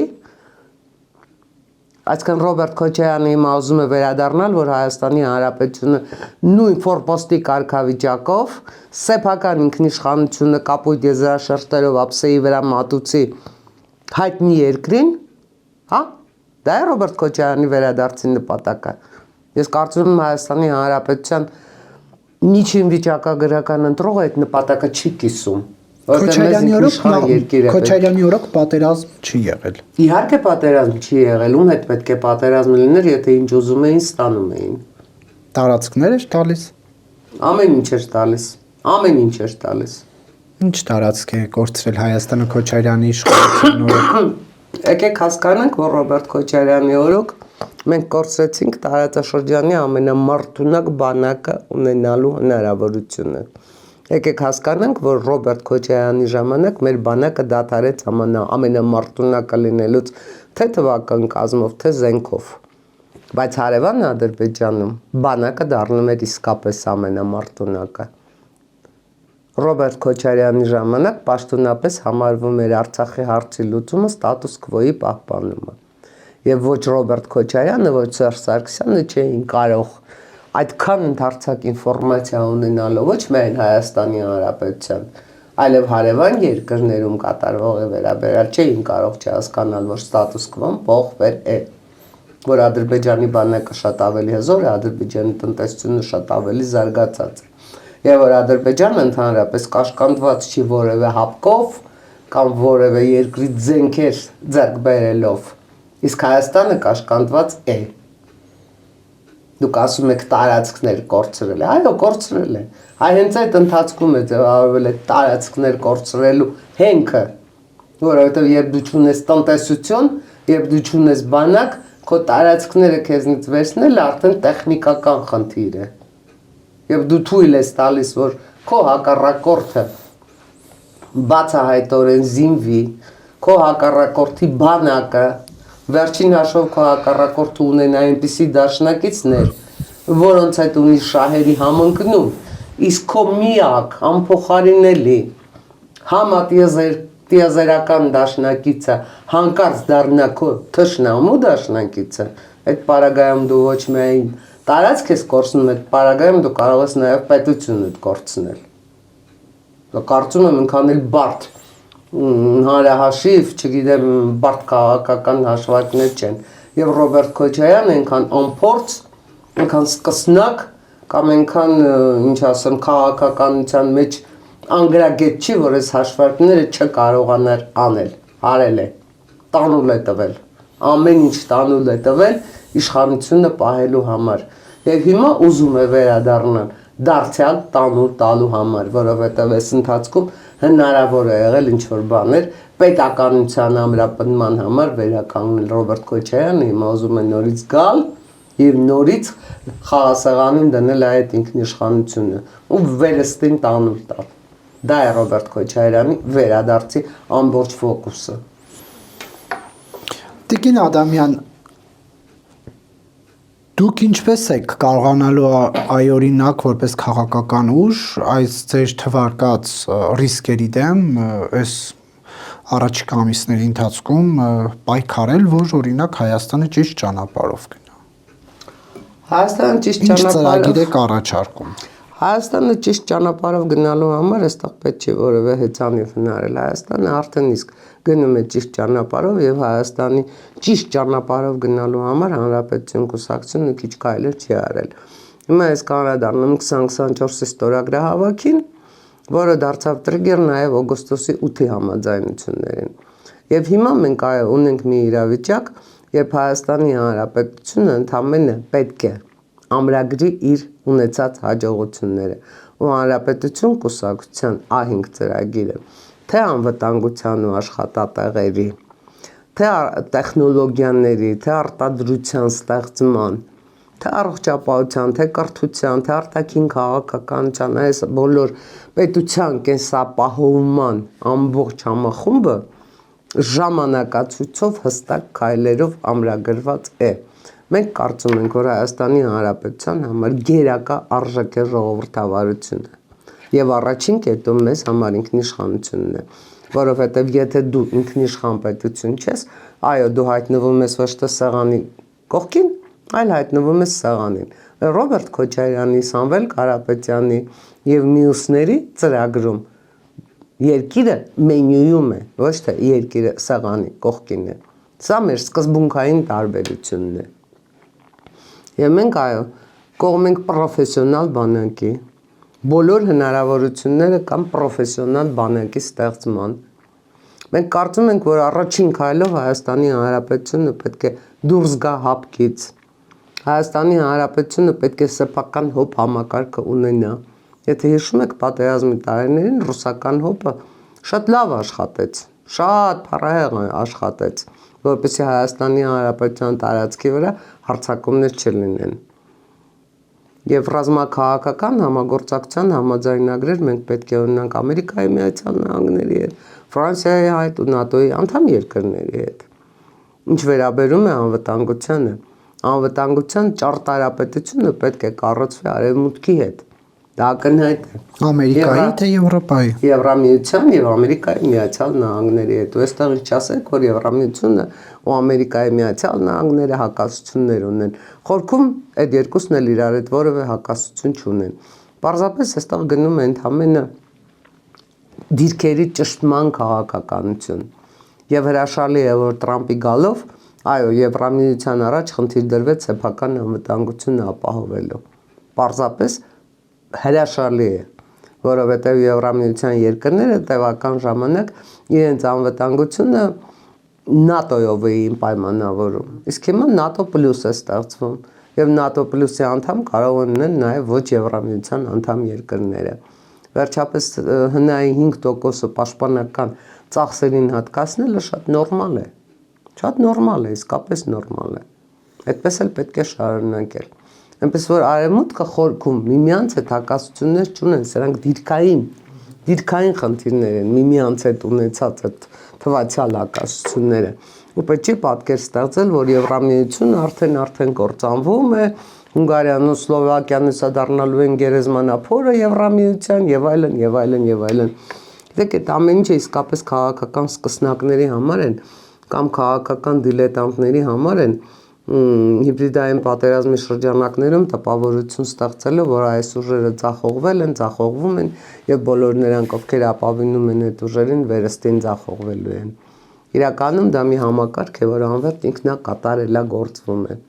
Այսինքն Ռոբերտ Քոչարյանը հիմա ուզում է վերադառնալ, որ Հայաստանի Հանրապետությունը նույն ֆորպոստի կարգավիճակով սեփական ինքնիշխանությունը կապույտ եզրաշերտերով ափսեի վրա մատուցի հայտնի երկրին, հա? Դա է Ռոբերտ Քոչարյանի վերադարձի նպատակը։ Ես կարծում եմ Հայաստանի Հանրապետության միջին վիճակագրական ընտրողը այդ նպատակը չի կիսում։ Քոչարյանի օրոք պատերազմ չի եղել։ Իհարկե պատերազմ չի եղել, ում հետ պետք է պատերազմ լիներ, եթե ինչ ուզում էին, ստանում էին։ Տարածքներ էր տալիս։ Ամեն ինչ էր տալիս, ամեն ինչ էր տալիս։ Ինչ տարածք է կորցրել Հայաստանը Քոչարյանի իշխանության օրոք։ Եկեք հասկանանք, որ Ռոբերտ Քոչարյանի օրոք մենք կորցրեցինք տարածաշրջանի ամենամարդունակ բանակը ունենալու հնարավորությունը։ Եկեք հասկանանք, որ Ռոբերտ Քոչարյանի ժամանակ մեր բանակը դադարեց ամենամարդունակը լինելուց թե թվական կազմով, թե զենքով։ Բայց հարևան Ադրբեջանում բանակը դառնում էր իսկապես ամենամարդունակը։ Ռոբերտ Քոչարյանի ժամանակ պաշտոնապես համարվում էր Արցախի հարցի լուծումը ստատուս քվոյի պահպանումը։ Եվ ոչ Ռոբերտ Քոչարյանը, ոչ Սերժ Սարգսյանը չէին կարող այդքան ընդարձակ ինֆորմացիա ունենալով ոչ միայն Հայաստանի Հանրապետության, այլև հարևան երկրներում կատարվողի վերաբերյալ չէին կարող չհասկանալ, որ ստատուս քվոն փոխվել է, որ Ադրբեջանի բանակը շատ ավելի հզոր է, Ադրբեջանի տնտեսությունը շատ ավելի զարգացած է, եւ որ Ադրբեջանը ընդհանրապես կաշկանդված չի որևէ հապկով կամ որևէ երկրի զենքեր ձեռք բերելով, իսկ Հայաստանը կաշկանդված է։ Դուք ասում եք տարածքներ կորցրել է, այո, կորցրել է։ Այ հենց այդ ընթացքում է ձևավորվել է տարածքներ կորցրելու հենքը, որովհետև երբ դու չունես տնտեսություն, երբ դու չունես բանակ, քո տարածքները քեզնից վերցնել արդեն տեխնիկական խնդիր է։ Եվ դու թույլ ես տալիս, որ քո հակառակորդը բացահայտորեն զինվի, քո հակառակորդի բանակը, վերջին հաշվով քո հակառակորդը ունենա այնպիսի դաշնակիցներ, որոնց հետ ունի շահերի համընկնում, իսկ քո միակ անփոխարինելի համատիեզերական դաշնակիցը հանկարծ դառնա քո թշնամու դաշնակիցը, այդ պարագայում դու ոչ միայն տարածք ես կորցնում, այդ պարագայում դու կարող ես նաև պետությունդ կորցնել։ Կարծում եմ ինքան էլ բարդ հանրահաշիվ, չգիտեմ, բարդ քաղաքական հաշվարկներ չեն։ Եվ Ռոբերտ Քոչարյանը այնքան անփորձ, այնքան սկսնակ կամ այնքան, ինչ ասեմ, քաղաքականության մեջ անգրագետ չի, որ այս հաշվարկները չկարողանար անել, արել է, տանուլ է տվել, ամեն ինչ տանուլ է տվել իշխանությունը պահելու համար։ Եվ հիմա ուզում է վերադառնալ դարձյալ տանուլ տալու համար, որովհետև այս ընթացքում հնարավոր է եղել ինչ-որ բաներ պետականության ամրապնդման համար վերականգնել Ռոբերտ Քոչարյանը, հիմա ուզում է նորից գալ եւ նորից խաղասեղանին դնել այդ ինքնիշխանությունը ու վերստին տանուլ տալ։ Դա է Ռոբերտ Քոչարյանի վերադարձի ամբողջ ֆոկուսը։ Տիկին Ադամյան, դուք ինչպես եք կարողանալու այօրինակ որպես քաղաքական ուժ այս ձեր թվարկած ռիսկերի դեմ այս առաջիկա ամիսների ընթացքում պայքարել, որ օրինակ Հայաստանը ճիշտ ճանապարհով գնա։ Հայաստանը ճիշտ Ինչ ծրագիր ճանապարհով եք առաջարկում։ Հայաստանը ճիշտ ճանապարհով գնալու համար այստեղ պետք չէ որևէ հեծանիվ հնարել։ Հայաստանը արդեն իսկ գնում է ճիշտ ճանապարհով եւ Հայաստանի ճիշտ ճանապարհով գնալու համար հանրապետություն կուսակցությունը քիչ քայլեր չի արել։ Հիմա ես կանրադառնում 2024-ի ստորագրահավաքին, որը դարձավ տրիգեր նաեւ օգոստոսի 8-ի համաձայնություններին։ Եվ հիմա մենք ունենք մի իրավիճակ, երբ Հայաստանի Հանրապետությունը ընդամենը պետք է ամրագրի իր ունեցած հաջողությունները ու հանրապետություն կուսակցության A5 ծրագիրը թե անվտանգության ու աշխատատեղերի, թե տեխնոլոգիաների, թե արտադրության ստեղծման, թե առողջապահության, թե կրթության, թե արտաքին քաղաքականության այս բոլոր պետության կենսապահովման ամբողջ համախումբը ժամանակացույցով հստակ քայլերով ամրագրված է։ Մենք կարծում ենք, որ Հայաստանի Հանրապետության համար գերակա արժեք է ժողովրդավարությունը եւ առաջին կետում մեզ համար ինքնիշխանությունն է, որովհետեւ եթե դու ինքնիշխան պետություն չես, այո, դու հայտնվում ես ոչ թե սեղանի կողքին, այլ հայտնվում ես սեղանին։ Ռոբերտ Քոչարյանի, Սամվել Կարապետյանի եւ մյուսների ծրագրում երկիրը մենյուում է, ոչ թե երկիրը սեղանի կողքին է։ Սա մեր սկզբունքային տարբերությունն է։ Եվ մենք այո, կողմ ենք պրոֆեսիոնալ բանակի, բոլոր հնարավորությունները կամ պրոֆեսիոնալ բանակի ստեղծման։ Մենք կարծում ենք, որ առաջին քայլով Հայաստանի Հանրապետությունը պետք է դուրս գա հապկից։ Հայաստանի Հանրապետությունը պետք է սեփական հոբ համակարգը ունենա, Եթե հիշում եք պատերազմի տարիներին ռուսական հոպը շատ լավ աշխատեց, շատ փառահեղ աշխատեց, որպեսզի Հայաստանի Հանրապետության տարածքի վրա հարձակումներ չլինեն։ Եվ ռազմաքաղաքական համագործակցության համաձայնագրեր մենք պետք է ունենանք Ամերիկայի Միացյալ Նահանգների հետ, Ֆրանսիայի հետ ու ՆԱՏՕ-ի անդամ երկրների հետ։ Ինչ վերաբերում է անվտանգությանը, անվտանգության ճարտարապետությունը պետք է կառուցվի Արևմուտքի հետ։ Դա ակնհայտ է։ Ամերիկայի թե Եվրոպայի։ Եվրամիության եւ Ամերիկայի Միացյալ Նահանգների հետ։ Ու այստեղ ինչ ասեք, որ Եվրամիությունը ու Ամերիկայի Միացյալ Նահանգները հակասություններ ունեն։ Խորքում այդ երկուսն էլ իրար հետ որևէ հակասություն չունեն։ Պարզապես այստեղ գնում է ընդհանրապես դիրքերի ճշտման քաղաքականություն։ Եվ հրաշալի է, որ Տրամպի գալով, այո, Եվրամիության առաջ խնդիր դրվեց սեփական անվտանգությունը ապահովելու։ Պարզապես հրաշալի է, որովհետև Եվրամիության երկրները տևական ժամանակ իրենց անվտանգությունը ՆԱՏՕ-ով էին պայմանավորում։ Իսկ հիմա ՆԱՏՕ պլյուս է ստեղծվում, եւ ՆԱՏՕ պլյուսի անդամ կարող են լինել նաեւ ոչ Եվրամիության անդամ երկրները։ Վերջապես հնայի 5%-ը պաշտպանական ծախսերին հատկացնելը շատ նորմալ է։ Շատ նորմալ է, իսկապես նորմալ է։ Այդպես էլ պետք է շարունակել։ Այնպես որ արևմուտքը խորքում միմյանց հետ հակասություններ չունեն, սրանք դիրքային խնդիրներ են, միմյանց հետ ունեցած այդ թվացial հակասությունները։ Ու պետք է պատկեր ստեղծել, որ Եվրամիությունը արդեն կործանվում է, Հունգարիան ու Սլովակիան հեսա դառնալու են գերեզմանափորը Եվրամիության եւ այլն եւ այլն եւ այլն։ Գիտեք, այդ ամեն ինչը իսկապես քաղաքական սկսնակների համար են կամ քաղաքական դիլետանտների համար են հիբրիդային պատերազմի շրջանակներում տպավորություն ստեղծելու, որ այս ուժերը ձախողվել են, ձախողվում են եւ բոլոր նրանք, ովքեր ապավինում են այդ ուժերին, վերստին ձախողվելու են։ Իրականում դա մի համակարգ է, որ անվերջ ինքնակատարելագործվում է։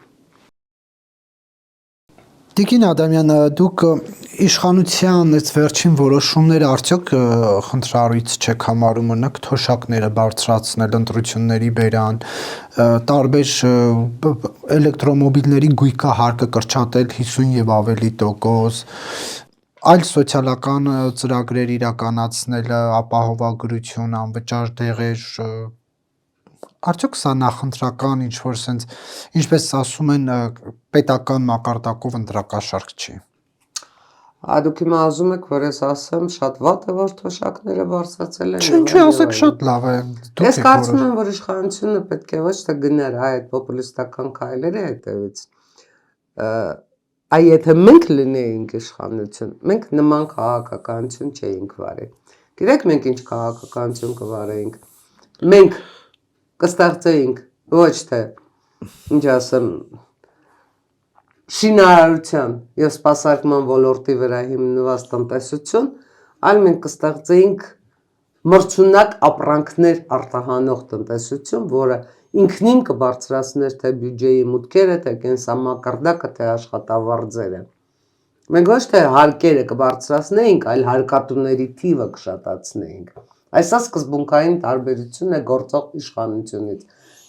Տիկին Ադամյան, դուք իշխանության այս վերջին որոշումները արդյոք խնդրառույց չեք համարում մնաք թոշակները բարձրացնել, ընտրությունների բերան, տարբեր էլեկտրոմոբիլների գույքահարկը կրճատել 50 եւ ավելի տոկոս, այլ սոցիալական ծրագրեր իրականացնելը, ապահովագրություն, անվճար դեղեր, արդյոք սա նախընտրական ինչ-որ sense, ինչպես ասում են, պետական մակարդակով ընտրակաշարք չի։ Դուք հիմա ասում եք, որ ես ասեմ, շատ վատ է, որ թոշակները բարձրացել են։ Ինչ ասեք, շատ լավ է։ Ես կարծում եմ, որ իշխանությունը պետք է ոչ թե գնար այդ պոպուլիստական քայլերի հետևից։ Այ եթե մենք լինեինք իշխանություն, մենք նման քաղաքականություն չէինք վարել։ Գիտեք, մենք ինչ քաղաքականություն կվարեինք։ Մենք կստեղծեինք ոչ թե, ինչ ասեմ, շինարարության եւ սպասարկման ոլորտի վրա հիմնված տնտեսություն, այլ մենք կստեղծեինք մրցունակ ապրանքներ արտահանող տնտեսություն, որը ինքնին կբարձրացներ թե բյուջեի մուտքերը, թե կենսամակարդակը, թե աշխատավարձերը։ Մենք ոչ թե հարկերը կբարձրացնեինք, այլ հարկատուների թիվը կշատացնեինք։ Այսա սկզբունքային տարբերություն է գործող իշխանությունից։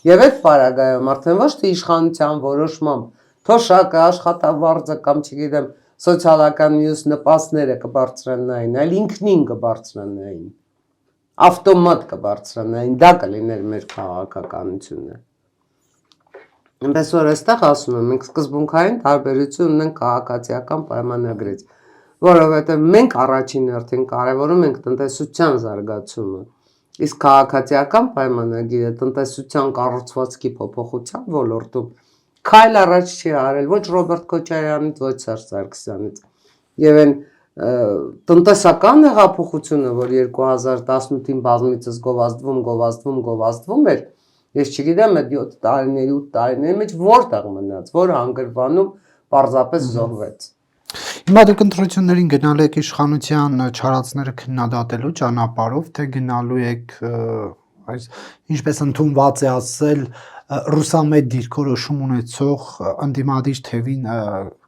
Եվ այդ պարագայում արդեն ոչ թե իշխանության որոշմամբ թոշակը, աշխատավարձը կամ չգիտեմ սոցիալական մյուս նպաստները կբարձրանային, այլ ինքնին կբարձրանային, ավտոմատ կբարձրանային, դա կլիներ մեր քաղաքականությունը։ Այնպես որ այստեղ ասում եմ, մենք սկզբունքային տարբերություն ունենք քաղաքացիական պայմանագրից, որովհետև մենք առաջին հերթին կարևորում ենք տնտեսության զարգացումը, իսկ քաղաքացիական պայմանագիրը տնտեսության կառուցվածքի փոփոխության ոլորտում քայլ առաջ չի արել ոչ Ռոբերտ Քոչարյանից, ոչ Սերժ Սարգսյանից։ Եվ այն տնտեսական հեղափոխությունը, որ 2018-ին բազմիցս գովազդվում էր, ես չգիտեմ այդ 7 տարիների, 8 տարիների մեջ որտեղ մնաց, որ հանգրվանում պարզապես զոհվեց։ Հիմա դուք ընտրություններին գնալու եք իշխանության չարածները քննադատելու ճանապարհով, թե գնալու եք այս ինչպես ընդունված է ասել ռուսամետ դիրքորոշում ունեցող ընդդիմադիր թևին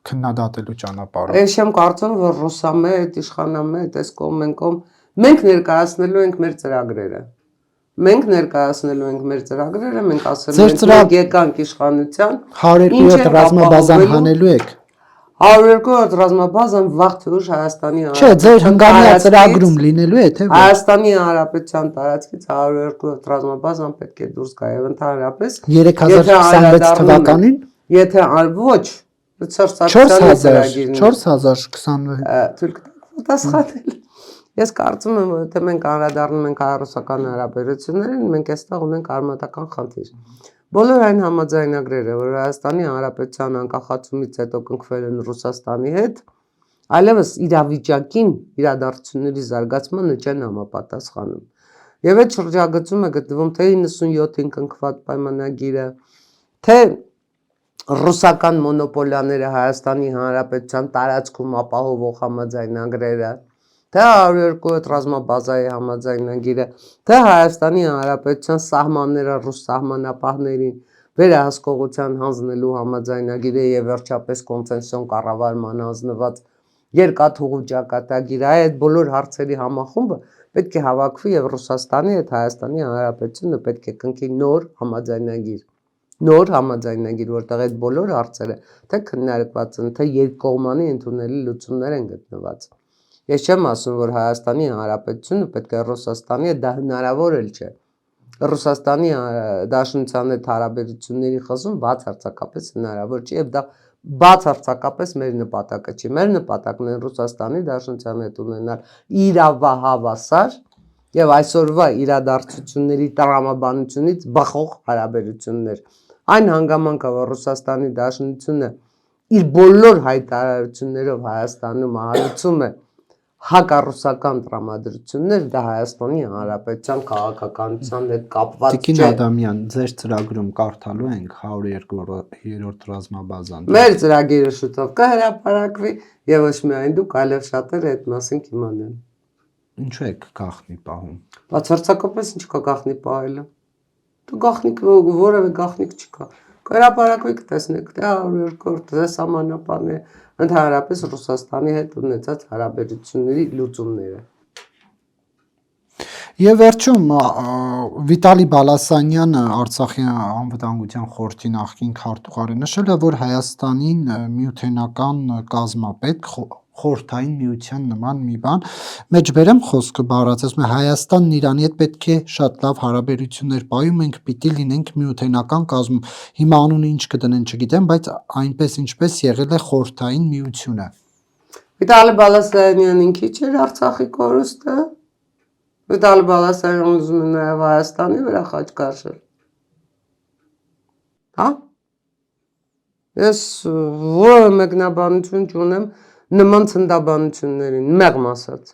քննադատելու ճանապարհով։ Ես չեմ կարծում, որ ռուսամետ, իշխանամետ, այս կողմ են կողմ մենք ներկայացնելու ենք մեր ծրագրերը։ Մենք ներկայացնելու ենք մեր ծրագրերը, մենք ասելու ենք եկանք իշխանության 107 ռազմաբազան հանելու եք։ 102-րդ ռազմաբազան վաղ թե ուշ Հայաստանի Չէ, ձեր հնգամյա ծրագրում լինելու է, թե ոչ։ Հայաստանի Հանրապետության տարածքից 102-րդ ռազմաբազան պետք է դուրս գա եւ ընդհանրապես 3026 թվականին եթե ոչ 4026 թույլ պատասխանել Ես կարծում եմ, որ եթե մենք անդրադառնում ենք հայ-ռուսական հարաբերություններին, մենք այստեղ ունենք արմատական խնդիր։ Բոլոր այն համաձայնագրերը, որ Հայաստանի Հանրապետության անկախացումից հետո կնքվել են Ռուսաստանի հետ, այլևս իրավիճակին, իրադարձությունների զարգացմանը չեն համապատասխանում։ Եվ այդ շրջագծում է գտնվում թե 97-ին կնքված պայմանագիրը, թե ռուսական մոնոպոլիաները Հայաստանի Հանրապետության տարածքում ապահովող համաձայնագրերը, թե 102-րդ ռազմաբազայի համաձայնագիրը, թե Հայաստանի Հանրապետության սահմանները ռուս սահմանապահներին վերահսկողության հանձնելու համաձայնագիրը եւ վերջապես կոնվենցիոն կառավարման հանձնված երկաթուղու ճակատագիրը, այդ բոլոր հարցերի համախումբը պետք է հավաքվի եւ Ռուսաստանի հետ Հայաստանի Հանրապետությունը պետք է կնքի նոր համաձայնագիր, որտեղ այդ բոլոր հարցերը թե քննարկված են, թե երկկողմանի ընդունելի լուծումներ են գտնված։ Ես չեմ ասում, որ Հայաստանի Հանրապետությունը պետք է Ռուսաստանի հետ դա հնարավոր էլ չէ։ Ռուսաստանի Դաշնության հետ հարաբերությունների խզում բացարձակապես հնարավոր չէ եւ դա բացարձակապես մեր նպատակը չի։ Մեր նպատակն է Ռուսաստանի Դաշնության հետ ունենալ իրավահավասար եւ այսօրվա իրադարձությունների տրամաբանությունից բխող հարաբերություններ։ Այն հանգամանքը, որ Ռուսաստանի Դաշնությունը իր բոլոր հայտարարություններով Հայաստանում հարուցում է հակառուսական տրամադրություններ, դա Հայաստանի Հանրապետության քաղաքականության հետ կապված չէ։ Տիկին Ադամյան, ձեր ծրագրում կարդալու ենք 102-րդ ռազմաբազան։ Մեր ծրագիրը շուտով կհրապարակվի եւ ոչ միայն դուք, այլև շատերը այդ մասին կիմանան։ Ինչու եք գախնի պահում։ Բացարձակապես ինչ կա գախնի պահելը։ Դու գախնիկ որևէ գախնիկ չկա։ Կհրապարակվի կտեսնեք, թե 102-րդ սահմանապահները ընդհանրապես Ռուսաստանի հետ ունեցած հարաբերությունների լուծումները։ Եվ վերջում Վիտալի Բալասանյանը Արցախի անվտանգության խորհրդի նախկին քարտուղարը նշել է, որ Հայաստանին միութենական կազմապետ խորհրդային միության նման մի բան մեջբերեմ խոսքը բառացած է Հայաստանն Իրանի հետ պետք է շատ լավ հարաբերություններ պահի մենք պիտի լինենք միութենական կազմում հիմա անունը ինչ կդնեն չգիտեմ բայց այնպես ինչպես եղել է խորհրդային միությունը Վիտալի Բալասանյանին քիչ էր Արցախի կորուստը Վիտալի Բալասանյանն ուզում է նաև Հայաստանի վրա խաչ քաշել Հա Ես որևէ մեկնաբանություն չունեմ նման ցնդաբանություններին, մեղմ ասած։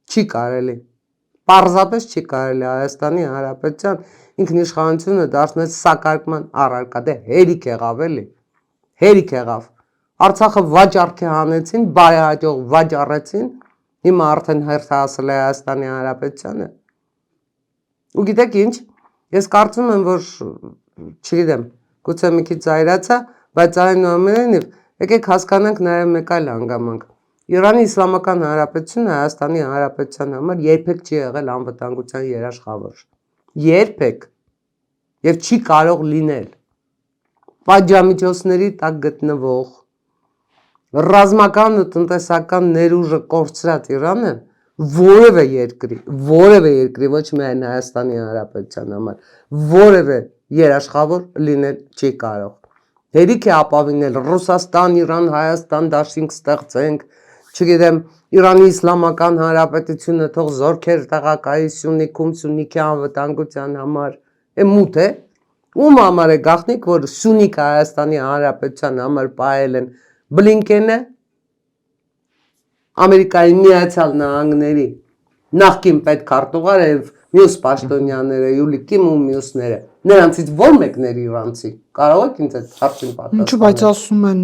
Չի կարելի։ Պարզապես չի կարելի Հայաստանի Հանրապետության ինքնիշխանությունը դարձնել սակարկման առարկա, դե հերիք եղավ էլի։ Հերիք եղավ։ Արցախը վաճառքի հանեցին, բարեհաջող վաճառեցին, հիմա արդեն հերթասել է Հայաստանի Հանրապետությանը։ Ու գիտեք ինչ, ես կարծում եմ, որ չգիտեմ, գուցե մի քիչ զայրացա, բայց այնուամենայնիվ եկեք հասկանանք նաև մեկ այլ հանգամանք։ Իրանի Իսլամական Հանրապետությունը Հայաստանի Հանրապետության համար երբեք չի եղել անվտանգության երաշխավոր։ Երբեք։ Եվ չի կարող լինել։ Պատժամիջոցների տակ գտնվող ռազմական ու տնտեսական ներուժը կորցրած Իրանը որևէ երկրի, ոչ միայն Հայաստանի Հանրապետության համար, որևէ երաշխավոր լինել չի կարող։ Հերիք է ապավինել Ռուսաստան, Իրան, Հայաստան դաշինք ստեղծենք, չգիտեմ, Իրանի Իսլամական Հանրապետությունը թող զորքեր տեղակայություն ունի Սյունիքի անվտանգության համար, մութ է, ում համար է գաղտնիք, որ Սյունիքը Հայաստանի Հանրապետության համար պահել են Բլինկենը, Ամերիկայի Միացյալ Նահանգների նախկին պետքարտուղարը եւ մյուս պաշտոնյաները, Յուլի Կիմ ու մյուսները, նրանցից ո՞ր մեկն էր իրանցի։ Կարող եք ինձ այդ հարցին պատասխանել։ Ինչու բայց ասում են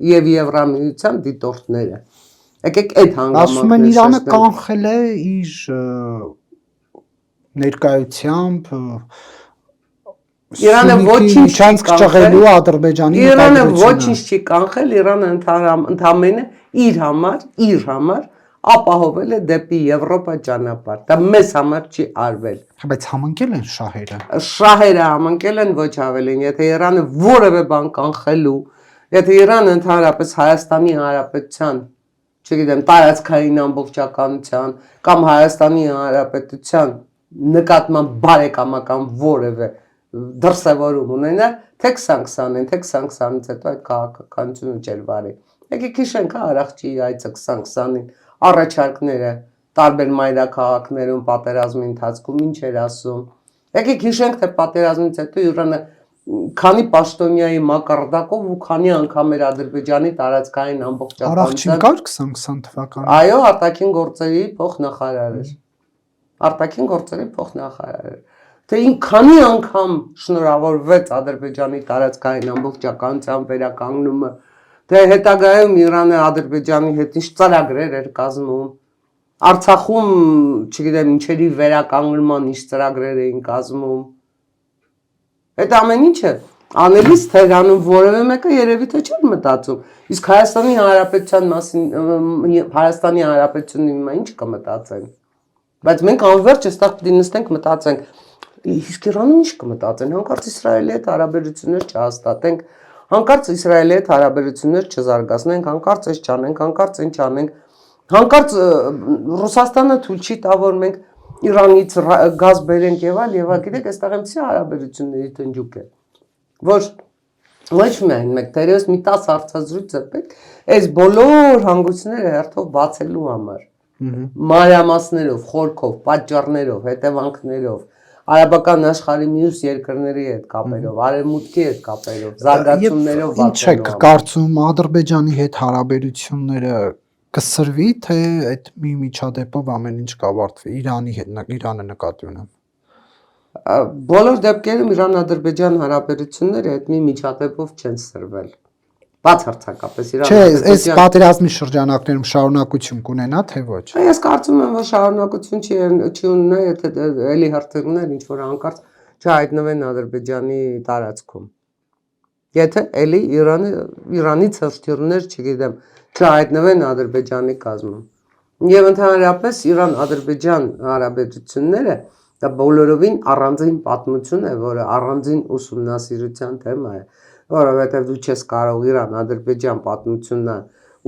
Եվ Եվրամիության դիտորդները։ Եկեք այդ հանգամանքները ասում են Իրանը կանխել է իր ներկայությամբ Իրանը ոչինչ չի կանխելու Ադրբեջանի Իրանը ոչինչ չի կանխել, Իրանը ընդամենը իր համար ապահովել է դեպի Եվրոպա ճանապարհ։ Դա մեզ համար չի արվել։ Բայց համընկել են շահերը։ Շահերը համընկել են ոչ ավելին, եթե Իրանը որևէ բան կանխելու, եթե Իրանը ընդհանրապես Հայաստանի Հանրապետության, չգիտեմ, տարածքային ամբողջականության կամ Հայաստանի Հանրապետության նկատմամբ բարեկամական որևէ դրսևորում ունենա, թե 2020-ին, թե 2020-ից հետո այդ քաղաքականությունը չէր վարի։ Եկեք հիշենք Արարողջի այցը 2020-ին, առաջարկները տարբեր մայրաքաղաքներում պատերազմի ընթացքում ինչ էր ասում։ Եկեք հիշենք, թե պատերազմից հետո Իրանը քանի պաշտոնյայի մակարդակով ու քանի անգամ էր Ադրբեջանի տարածքային Արարողջին ամբողջականության կար 2020 թվականին։ այո, արտաքին գործերի փոխնախարար էր։ Արտաքին գործերի փոխնախարար էր։ Թե քանի անգամ շնորհավորվեց Ադրբեջանի տարածքային ամբողջականության վերականգնումը, թե հետագայում Իրանը Ադրբեջանի հետ ինչ ծրագրեր էր կազմում, Արցախում, չգիտեմ, ինչերի վերականգնման ինչ ծրագրեր էին կազմում։ Այդ ամեն ինչը անելիս Թերանում որևէ մեկը երևի թե չէր մտածում։ Իսկ Հայաստանի Հանրապետության մասին, Հայաստանի Հանրապետությունի մասին ինչ կմտածեն։ Բայց մենք անverջ այստեղ պիտի նստենք մտածենք, իսկ Իրանում ինչ կմտածեն, հանկարծ Իսրայելի հետ հարաբերություններ չհաստատենք, հանկարծ Իսրայելի հետ հարաբերություններ չզարգացնենք, հանկարծ այս չանենք, հանկարծ ինչ անենք, հանկարծ Ռուսաստանը թույլ չի տա, որ մենք Իրանից գազ բերենք եւ այլ, գիտեք, այստեղ այնպեսի հարաբերությունների տնջուկ է, որ ոչ միայն մեկ դերևս մի 10 հարցազրույց է պետք այս բոլոր հանգույցները հերթով բացելու համար։ Մանրամասներով, խորքով, պատճառներով, հետևանքներով, արաբական աշխարհի մյուս երկրների հետ կապերով, արևմուտքի հետ կապերով, զարգացումներով Ինչ եք կարծում Ադրբեջանի հետ հարաբերությունները կսրվի, թե այդ մի միջադեպով ամեն ինչ կավարտվի Իրանի հետ, Իրանը նկատի ունեմ։ Բոլոր դեպքերում Իրան-Ադրբեջան հարաբերությունները այդ մի միջադեպով չեն սրվել։ Բացարձակապես Չէ, այս պատերազմի շրջանակներում շարունակություն կունենա, թե ոչ։ Ես կարծում եմ, որ շարունակություն չի ունենա, եթե էլի հրթիռներ ինչ որ հանկարծ չհայտնվեն Ադրբեջանի տարածքում։ Եթե էլի Իրանից հրթիռներ, չգիտեմ, չհայտնվեն Ադրբեջանի կազմում։ Եվ ընդհանրապես Իրան-Ադրբեջան հարաբերությունները դա բոլորովին առանձին պատմություն է, որը առանձին ուսումնասիրության թեմա է, որովհետև դու չես կարող Իրան-Ադրբեջան պատմությունը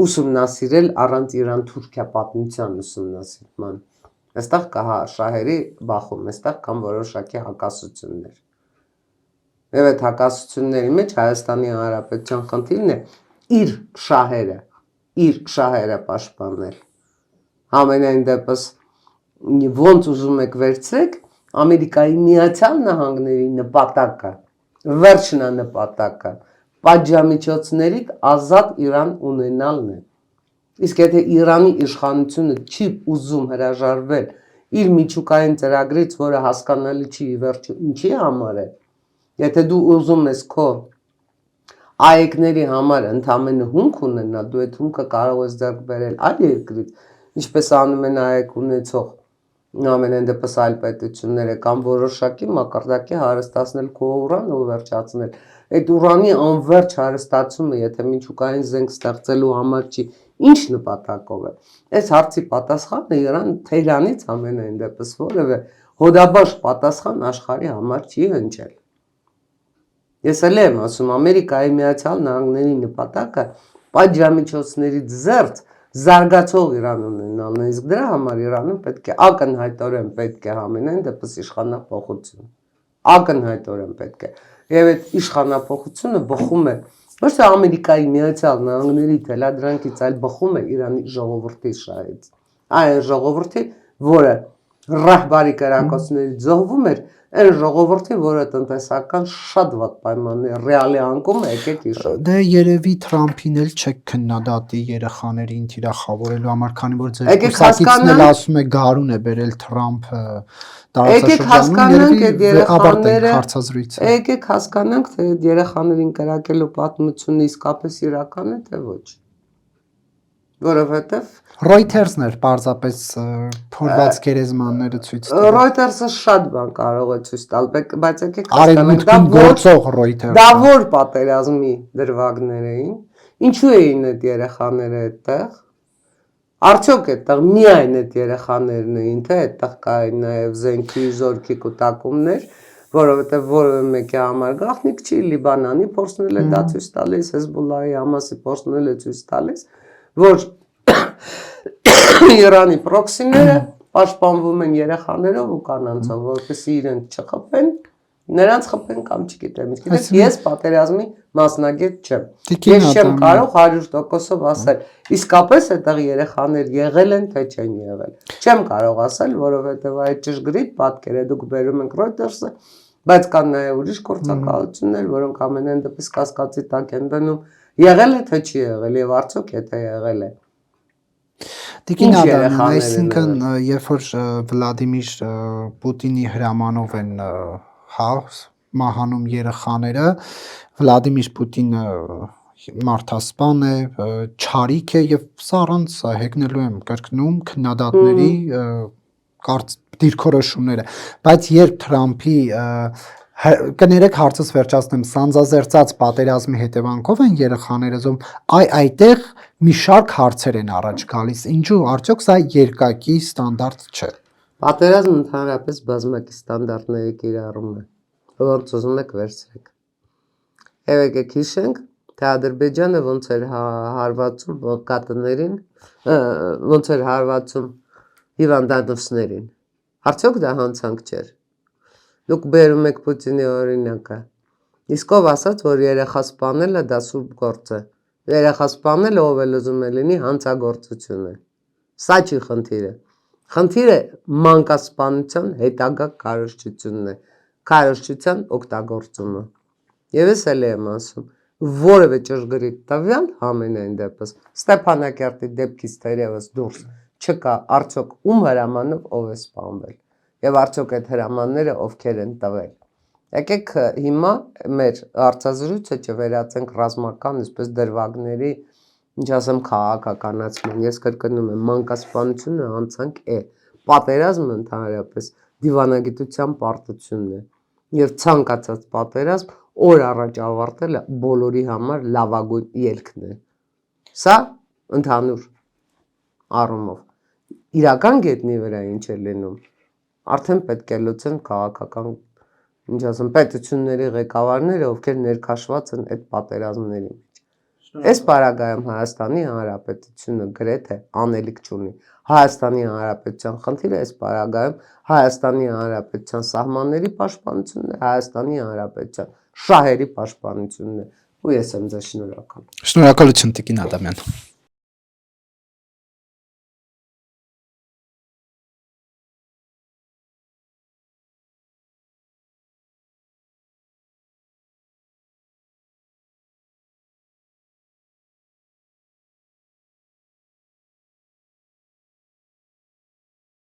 ուսումնասիրել առանց Իրան-Թուրքիա պատմության ուսումնասիրման։ Այստեղ կա շահերի բախում, այստեղ կան որոշակի հակասություններ։ Եվ այդ հակասությունների մեջ Հայաստանի Հանրապետության խնդիրն է իր շահերը պաշտպանել։ Համենայն դեպս ոնց ուզում եք վերցրեք, Ամերիկայի Միացյալ Նահանգների նպատակը, վերջնանպատակը պատժամիջոցներից ազատ Իրան ունենալն է։ Իսկ եթե Իրանի իշխանությունը չի ուզում հրաժարվել իր միջուկային ծրագրից, որը հասկանալի չի ի վերջո ինչի համար է, եթե դու ուզում ես քո այեկների համար ընդամենը հումք ունենալ, դու այդ հումքը կարող ես ձեռք բերել այլ երկրից, ինչպես անում են այեք ունեցող ամենայն դեպս այլ պետությունները կամ որոշակի մակարդակի հարստացնել քո ուրանը ու վերջացնել։ Այդ ուրանի անverջ հարստացումը, եթե միջուկային զենք ստեղծելու համար չի, ինչ նպատակով է։ Այս հարցի պատասխանը Իրան Թեհրանից ամենայն դեպս որևէ հոդաբաշխ պատասխան աշխարհի համար չի հնչել։ Ես էլ եմ ասում, Ամերիկայի Միացյալ Նահանգների նպատակը պատժամիջոցներից զերծ զարգացող Իրան ունենալն է, իսկ դրա համար Իրանում պետք է ակնհայտորեն պետք է ամենայն դեպս իշխանապողություն։ Ակնհայտորեն պետք է։ Եվ այդ իշխանապողությունը բխում է ոչ թե Ամերիկայի Միացյալ Նահանգների թելադրանքից, այլ բխում է Իրանի ժողովրդի շահից։ Այն ժողովրդի, որը ռահբարի կրակոցներից զոհվում էր, այն ժողովրդի, որը տնտեսական շատ վատ պայմաններ ռեալի անկում է, եկեք հիշենք։ Դե երևի Թրամփին էլ չեք քննադատի երեխաներին թիրախավորելու համար, քանի որ ձեր կուսակիցն էլ ասում է գարուն է բերել Թրամփը տարածաշրջանում, երևի ավարտենք հարցազրույցը։ Եկեք հասկանանք, թե երեխաներին կրակելու պատմությունը իսկապես իրական է, թե ոչ։ Որովհետև Reuters-ն էր պարզապես փորված գերեզմանները ցույց տալու։ Reuters-ը շատ բան կարող է ցույց տալ, բայց եկեք հասկանանք, դա որ պատերազմի դրվագներ էին, ինչու էին այդ երեխաները այդտեղ։ Արդյոք այդտեղ միայն այդ երեխաներն էին, թե այդտեղ կային նաև զենքի, զորքի կուտակումներ, որովհետև որևէ մեկի համար գաղտնիք չի, Լիբանանի փորձնել է դա ցույց տալիս, Հեզբոլլահի Համասի փորձնել է ցույց տալիս, որ Իրանի պրոքսիները պաշտպանվում են երեխաներով ու կանանցով, որպեսզի իրենք չխփեն, նրանց խփեն կամ չգիտեմ, գիտես, ես պատերազմի մասնագետ չեմ։ Ես չեմ կարող 100%-ով ասել, իսկապես այդտեղ երեխաներ եղել են, թե չեն եղել։ Չեմ կարող ասել, որովհետև այդ ճշգրիտ պատկեր է, դուք բերում եք Reuters-ը, բայց կան նաև ուրիշ գործակալություններ, որոնք ամենայն դեպս կասկածի տակ են դնում, եղել է թե չի եղել եւ արդյոք եթե եղել է։ Տիկին Ադամյան, այսինքն երբ որ Վլադիմիր Պուտինի հրամանով են մահանում երեխաները, Վլադիմիր Պուտինը մարդասպան է, չարիք է եւ սա առանց հեգնելու եմ կրկնում քննադատների դիրքորոշումները, բայց երբ Թրամփի կներեք հարցս վերջացնեմ, սանձազերծած պատերազմի հետևանքով են երեխաները զոհում, այդտեղ մի շարք հարցեր են առաջ գալիս, ինչու արդյոք սա երկակի ստանդարտ չէ։ Պատերազմը ընդհանրապես բազմակի ստանդարտների կիրառումն է, ոնց ուզում եք վերցրեք։ Եվ եկեք հիշենք, թե Ադրբեջանը ոնց էր հարվածում կատներին, ոնց էր հարվածում հիվանդանոցներին։ Արդյոք դա հանցանք չէր։ Դուք բերում եք Պուտինի օրինակը։ Իսկ ով ասաց, որ երեխա սպանելը դա սուրբ գործ է։ Երեխա սպանելը ով էլ ուզում է լինի հանցագործություն է։ Սա չի խնդիրը։ Խնդիրը մանկասպանության հետագա քարոզչությունն է, քարոզչության օգտագործումը։ Եվ ես էլ եմ ասում, որևէ ճշգրիտ տվյալ համենայն դեպս Ստեփանակերտի դեպքից թերևս դուրս չկա, արդյոք ում հրամանով ով է սպանվել եւ արդյոք այդ հրամանները ովքեր են տվել։ Եկեք հիմա մեր հարցազրույցը չվերածենք ռազմական, այսպես դրվագների, ինչ ասեմ, քաղաքականացման։ Ես կրկնում եմ, մանկասպանությունը հանցանք է, պատերազմը ընդհանրապես դիվանագիտության պարտությունն է եւ ցանկացած պատերազմ օր առաջ ավարտելը բոլորի համար լավագույն ելքն է։ Սա ընդհանուր առումով իրական գետնի վրա ինչ է լինում, արդեն պետք է լուծեն քաղաքական, ինչ ասեմ, պետությունների ղեկավարները, ովքեր ներքաշված են այդ պատերազմների մեջ։ Այս պարագայում Հայաստանի Հանրապետությունը գրեթե անելիք չունի։ Հայաստանի Հանրապետության խնդիրը այս պարագայում Հայաստանի Հանրապետության սահմանների պաշտպանությունն է, Հայաստանի Հանրապետության շահերի պաշտպանությունն է, ու ես եմ ձեզ շնորհակալ։ Շնորհակալություն Տիկին Ադամյան։